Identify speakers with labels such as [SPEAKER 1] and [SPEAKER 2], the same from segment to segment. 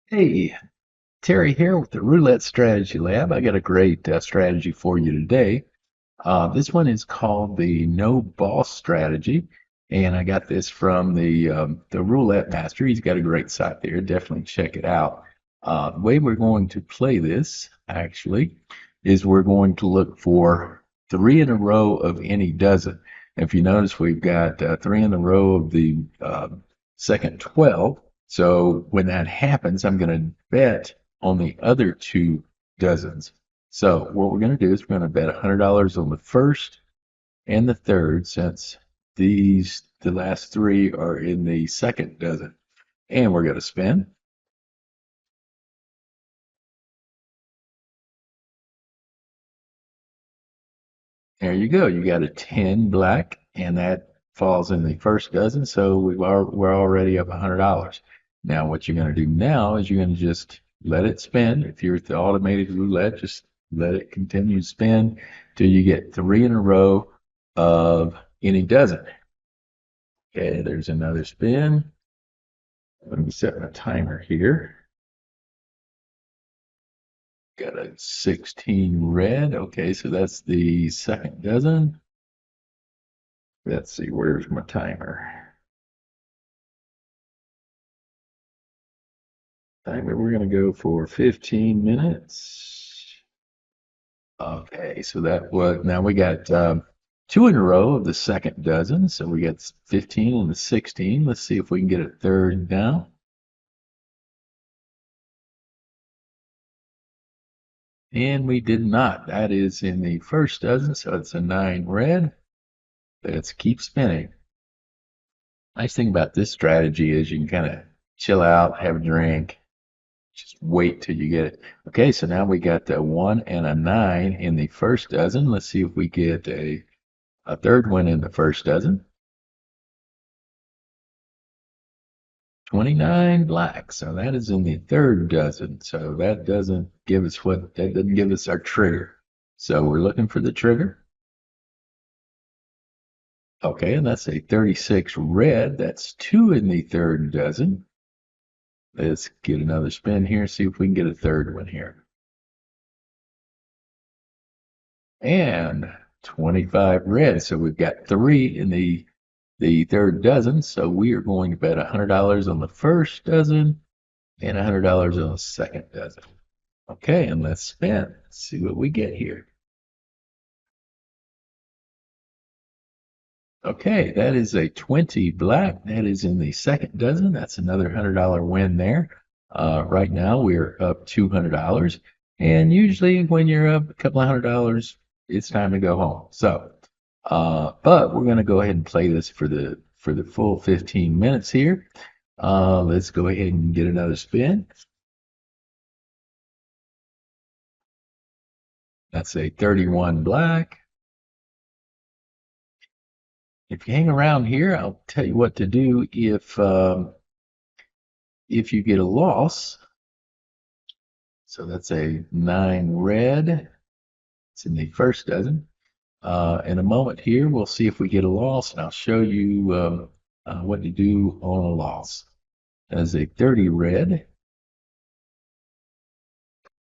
[SPEAKER 1] Hey, Terry here with the Roulette Strategy Lab. I got a great strategy for you today. This one is called the No Boss Strategy, and I got this from the Roulette Master. He's got a great site there. Definitely check it out. The way we're going to play this actually is we're going to look for three in a row of any dozen. If you notice, we've got three in a row of the second 12. So when that happens, I'm going to bet on the other two dozens. So what we're going to do is we're going to bet $100 on the first and the third, since the last three are in the second dozen. And we're going to spin. There you go. You got a 10 black, and that falls in the first dozen. So we're already up $100. Now what you're going to do now is you're going to just let it spin. If you're at the automated roulette, just let it continue to spin till you get three in a row of any dozen. Okay, there's another spin. Let me set my timer here. Got a 16 red. Okay, so that's the second dozen. Let's see, where's my timer? We're going to go for 15 minutes. Okay, so that was, now we got two in a row of the second dozen. So we got 15 and the 16. Let's see if we can get a third now. And we did not. That is in the first dozen, so it's a 9 red. Let's keep spinning. Nice thing about this strategy is you can kind of chill out, have a drink, just wait till you get it. Okay, so now we got a 1 and a 9 in the first dozen. Let's see if we get a third one in the first dozen. 29 black, so that is in the third dozen. So that doesn't give us our trigger. So we're looking for the trigger. Okay, and that's a 36 red. That's two in the third dozen. Let's get another spin here, see if we can get a third one here. And 25 red. So we've got three in the third dozen. So we are going to bet $100 on the first dozen and $100 on the second dozen. Okay, and let's spin. Let's see what we get here. Okay, that is a 20 black. That is in the second dozen. That's another $100 win there. Right now we're up $200. And usually when you're up a couple of $100, it's time to go home. So, but we're going to go ahead and play this for the full 15 minutes here. Let's go ahead and get another spin. That's a 31 black. If you hang around here, I'll tell you what to do if you get a loss. So that's a 9 red. It's in the first dozen. In a moment here, we'll see if we get a loss, and I'll show you what to do on a loss. That's a 30 red.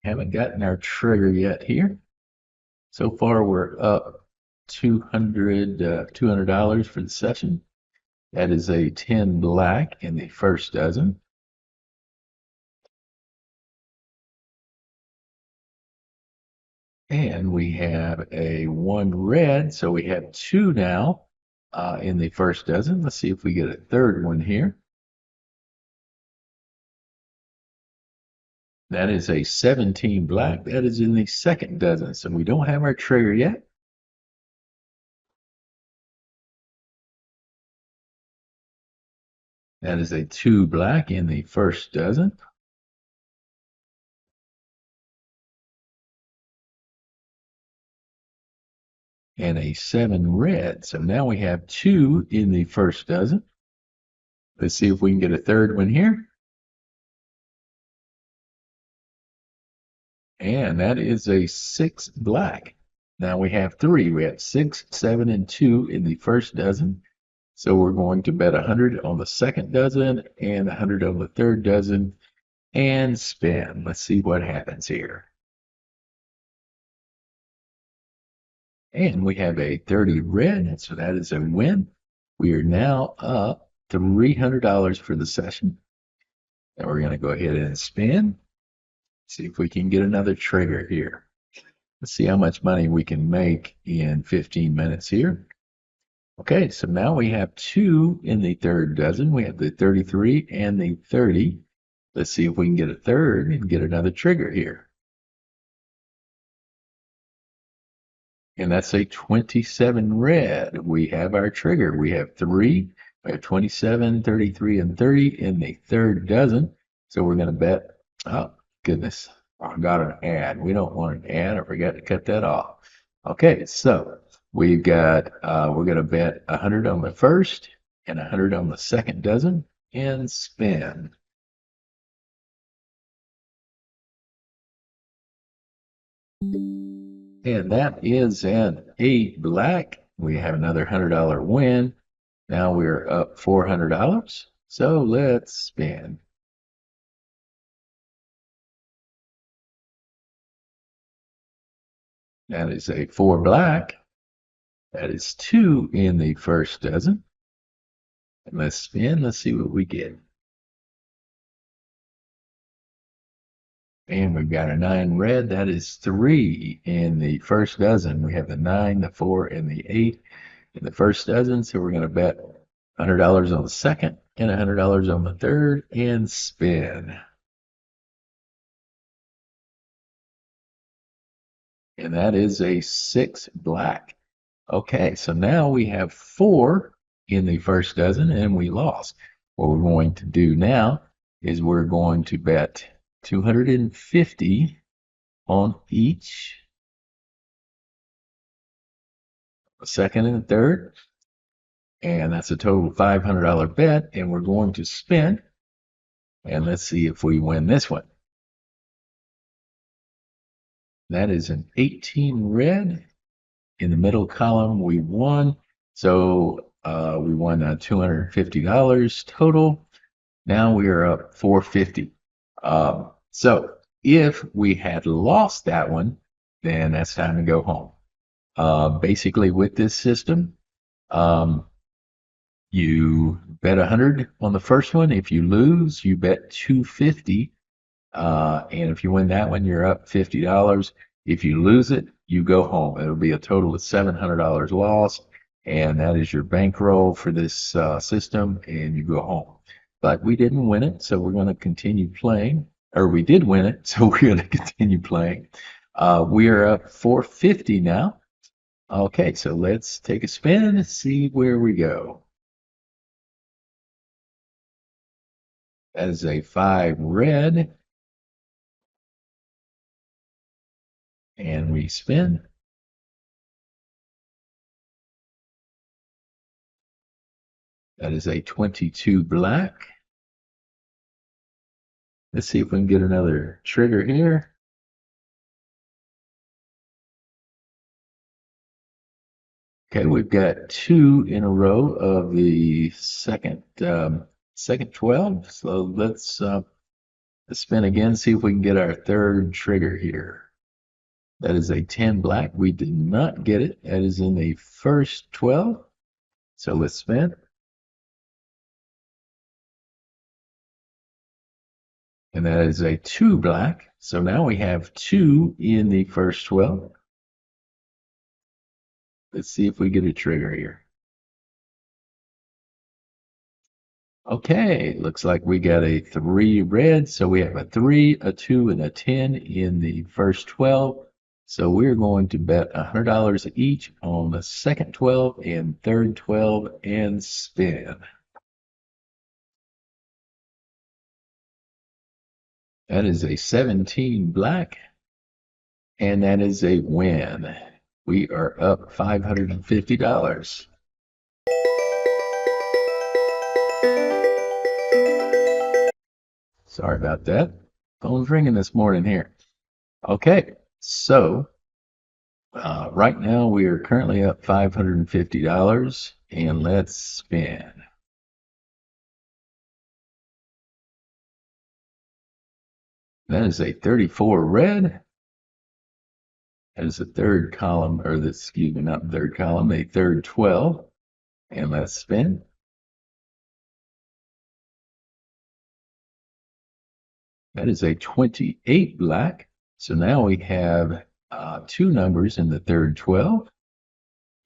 [SPEAKER 1] Haven't gotten our trigger yet here. So far, we're up $200 for the session. That is a 10 black in the first dozen. And we have a 1 red, so we have two now in the first dozen. Let's see if we get a third one here. That is a 17 black. That is in the second dozen, so we don't have our trigger yet. That is a 2 black in the first dozen. And a 7 red. So now we have two in the first dozen. Let's see if we can get a third one here. And that is a 6 black. Now we have three. We have 6, 7, and 2 in the first dozen. So we're going to bet 100 on the second dozen and 100 on the third dozen. and spin. Let's see what happens here. And we have a 30 red, so that is a win. We are now up $300 for the session. And we're going to go ahead and spin. See if we can get another trigger here. Let's see how much money we can make in 15 minutes here. Okay, so now we have two in the third dozen. We have the 33 and the 30. Let's see if we can get a third and get another trigger here. And that's a 27 red. We have our trigger. We have three. We have 27, 33, and 30 in the third dozen. So we're going to bet. Oh, goodness. I got an ad. We don't want an ad. I forgot to cut that off. Okay, so we've got, we're going to bet 100 on the first and 100 on the second dozen and spin. And that is an 8 black. We have another $100 win. Now we're up $400. So let's spin. That is a 4 black. That is 2 in the first dozen. And let's spin. Let's see what we get. And we've got a 9 red. That is 3 in the first dozen. We have the 9, the 4, and the 8 in the first dozen. So we're going to bet $100 on the second and $100 on the third and spin. And that is a 6 black. Okay, so now we have 4 in the first dozen and we lost. What we're going to do now is we're going to bet 250 on each, the second and the third, and that's a total $500 bet, and we're going to spin, and let's see if we win this one. That is an 18 red. In the middle column, we won, so we won $250 total. Now we are up $450. So if we had lost that one, then that's time to go home. Basically, with this system, you bet 100 on the first one. If you lose, you bet 250. And if you win that one, you're up $50. If you lose it, you go home. It'll be a total of $700 lost, and that is your bankroll for this system, and you go home. But we didn't win it, so we're going to continue playing. Or we did win it, so we're going to continue playing. We are up $450 now. Okay, so let's take a spin and see where we go. That is a 5 red. And we spin. That is a 22 black. Let's see if we can get another trigger here. Okay, we've got 2 in a row of the second 12. So let's spin again, see if we can get our third trigger here. That is a 10 black. We did not get it. That is in the first 12. So let's spin. And that is a 2 black. So now we have 2 in the first 12. Let's see if we get a trigger here. Okay, looks like we got a 3 red. So we have a 3, a 2, and a 10 in the first 12. So we're going to bet $100 each on the second 12 and third 12 and spin. That is a 17 black, and that is a win. We are up $550. Sorry about that. Phone's ringing this morning here. Okay, so right now we are currently up $550, and let's spin. That is a 34 red. That is the third column, or the, excuse me, not the third column, a third 12. And let's spin. That is a 28 black. So now we have two numbers in the third 12.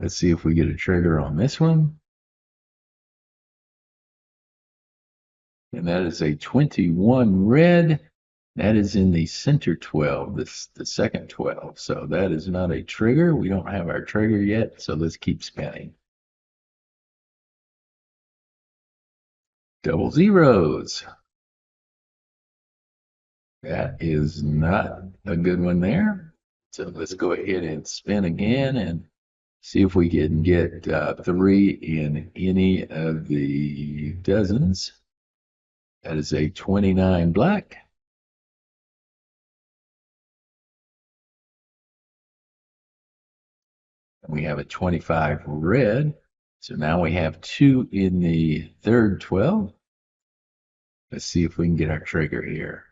[SPEAKER 1] Let's see if we get a trigger on this one. And that is a 21 red. That is in the center 12, the second 12. So that is not a trigger. We don't have our trigger yet, so let's keep spinning. Double zeros. That is not a good one there. So let's go ahead and spin again and see if we can get 3 in any of the dozens. That is a 29 black. We have a 25 red. So now we have 2 in the third 12. Let's see if we can get our trigger here.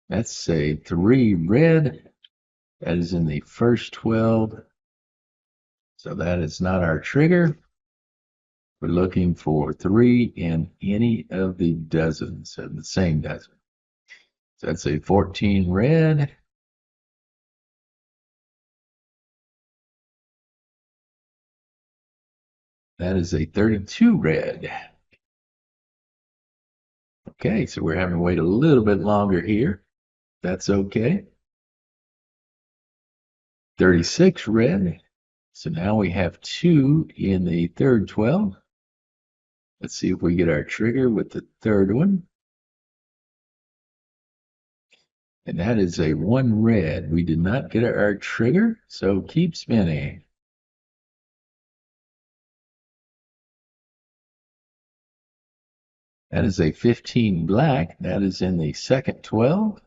[SPEAKER 1] That's a 3 red. That is in the first 12. So that is not our trigger. We're looking for 3 in any of the dozens of the same dozen. So that's a 14 red. That is a 32 red. Okay, so we're having to wait a little bit longer here. That's okay. 36 red. So now we have 2 in the third 12. Let's see if we get our trigger with the third one. And that is a 1 red. We did not get our trigger, so keep spinning. That is a 15 black. That is in the second 12.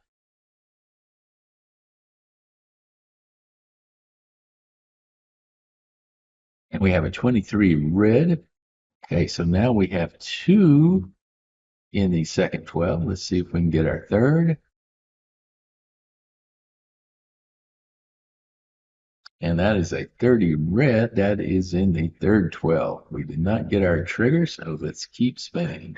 [SPEAKER 1] And we have a 23 red. Okay, so now we have 2 in the second 12. Let's see if we can get our third. And that is a 30 red. That is in the third 12. We did not get our trigger, so let's keep spinning.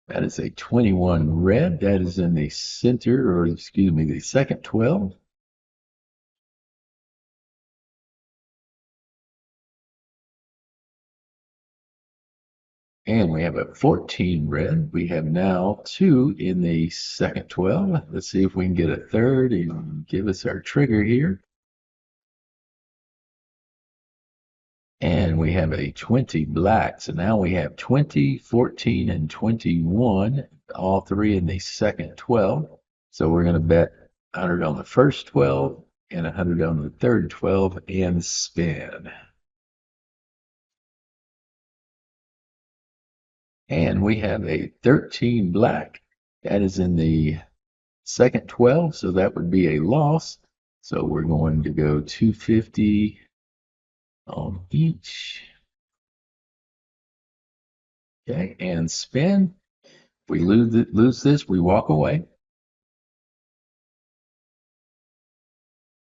[SPEAKER 1] That is a 21 red. That is in the center, or excuse me, the second 12. And we have a 14 red. We have now 2 in the second 12. Let's see if we can get a third and give us our trigger here. And we have a 20 black. So now we have 20, 14, and 21, all 3 in the second 12. So we're going to bet 100 on the first 12 and 100 on the third 12 and spin. And we have a 13 black. That is in the second 12, so that would be a loss. So we're going to go 250 on each. Okay, and spin. If we lose this, we walk away.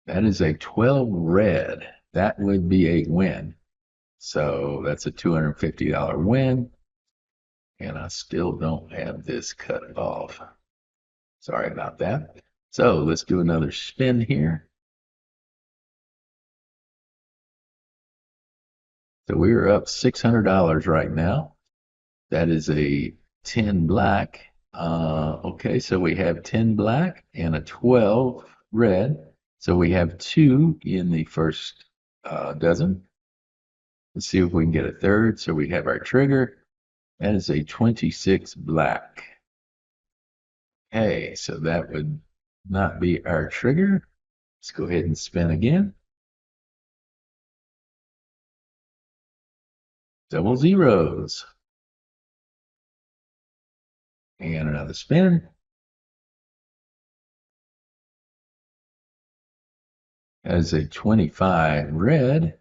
[SPEAKER 1] That is a 12 red. That would be a win. So that's a $250 win. And I still don't have this cut off. Sorry about that. So let's do another spin here. So we're up $600 right now. That is a 10 black. Okay, so we have 10 black and a 12 red. So we have 2 in the first dozen. Let's see if we can get a third. So we have our trigger. That is a 26 black. Okay, so that would not be our trigger. Let's go ahead and spin again. Double zeros. And another spin. That is a 25 red.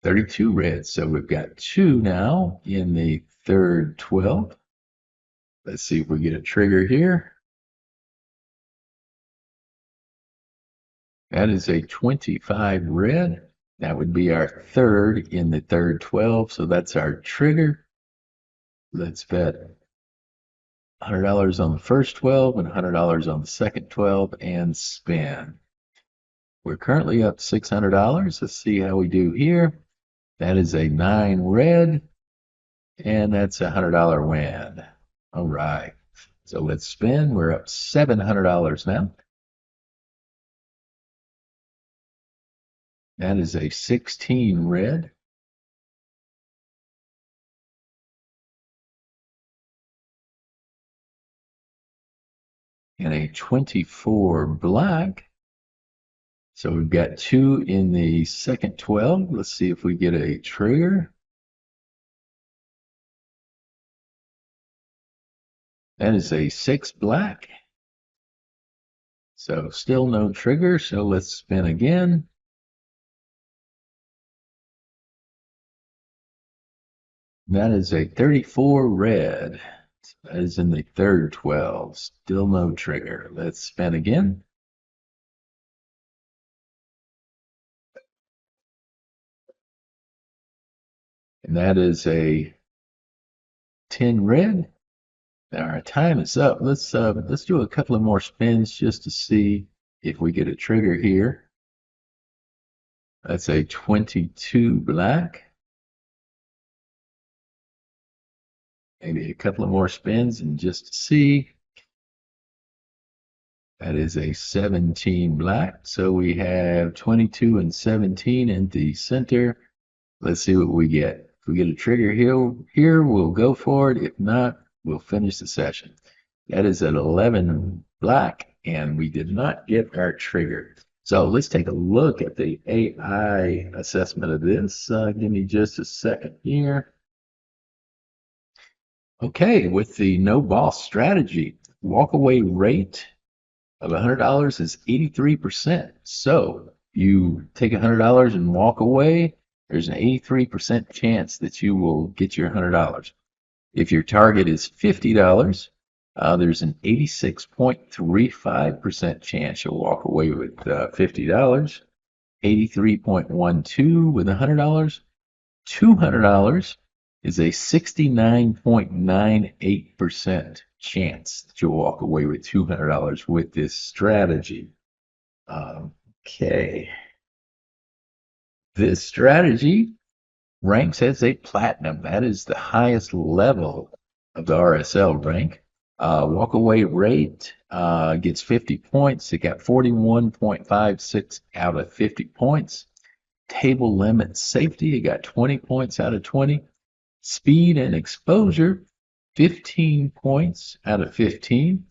[SPEAKER 1] 32 red. So we've got 2 now in the third 12. Let's see if we get a trigger here. That is a 25 red. That would be our third in the third 12. So that's our trigger. Let's bet $100 on the first 12 and $100 on the second 12 and spin. We're currently up $600. Let's see how we do here. That is a 9 red, and that's a $100 win. All right. So let's spin. We're up $700 now. That is a 16 red. And a 24 black. So we've got 2 in the second 12. Let's see if we get a trigger. That is a 6 black. So still no trigger, so let's spin again. That is a 34 red. That is in the third 12. Still no trigger. Let's spin again. And that is a 10 red. Our time is up. Let's do a couple of more spins just to see if we get a trigger here. That's a 22 black. Maybe a couple of more spins and just to see. That is a 17 black. So we have 22 and 17 in the center. Let's see what we get. If we get a trigger here, we'll go for it. If not, we'll finish the session. That is at 11 black, and we did not get our trigger. So let's take a look at the AI assessment of this. Give me just a second here. Okay, with the no ball strategy, walkaway rate of $100 is 83%. So you take $100 and walk away, there's an 83% chance that you will get your $100. If your target is $50, there's an 86.35% chance you'll walk away with $50, 83.12 with $100, $200 is a 69.98% chance that you'll walk away with $200 with this strategy. Okay. This strategy ranks as a platinum. That is the highest level of the RSL rank. Walkaway rate gets 50 points. It got 41.56 out of 50 points. Table limit safety, it got 20 points out of 20. Speed and exposure, 15 points out of 15.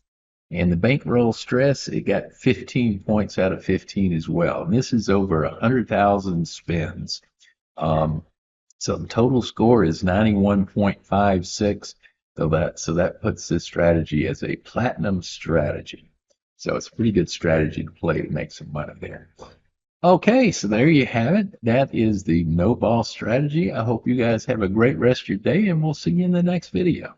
[SPEAKER 1] And the bankroll stress, it got 15 points out of 15 as well. And this is over 100,000 spins. So the total score is 91.56. So that puts this strategy as a platinum strategy. So it's a pretty good strategy to play to make some money there. Okay, so there you have it. That is the no ball strategy. I hope you guys have a great rest of your day, and we'll see you in the next video.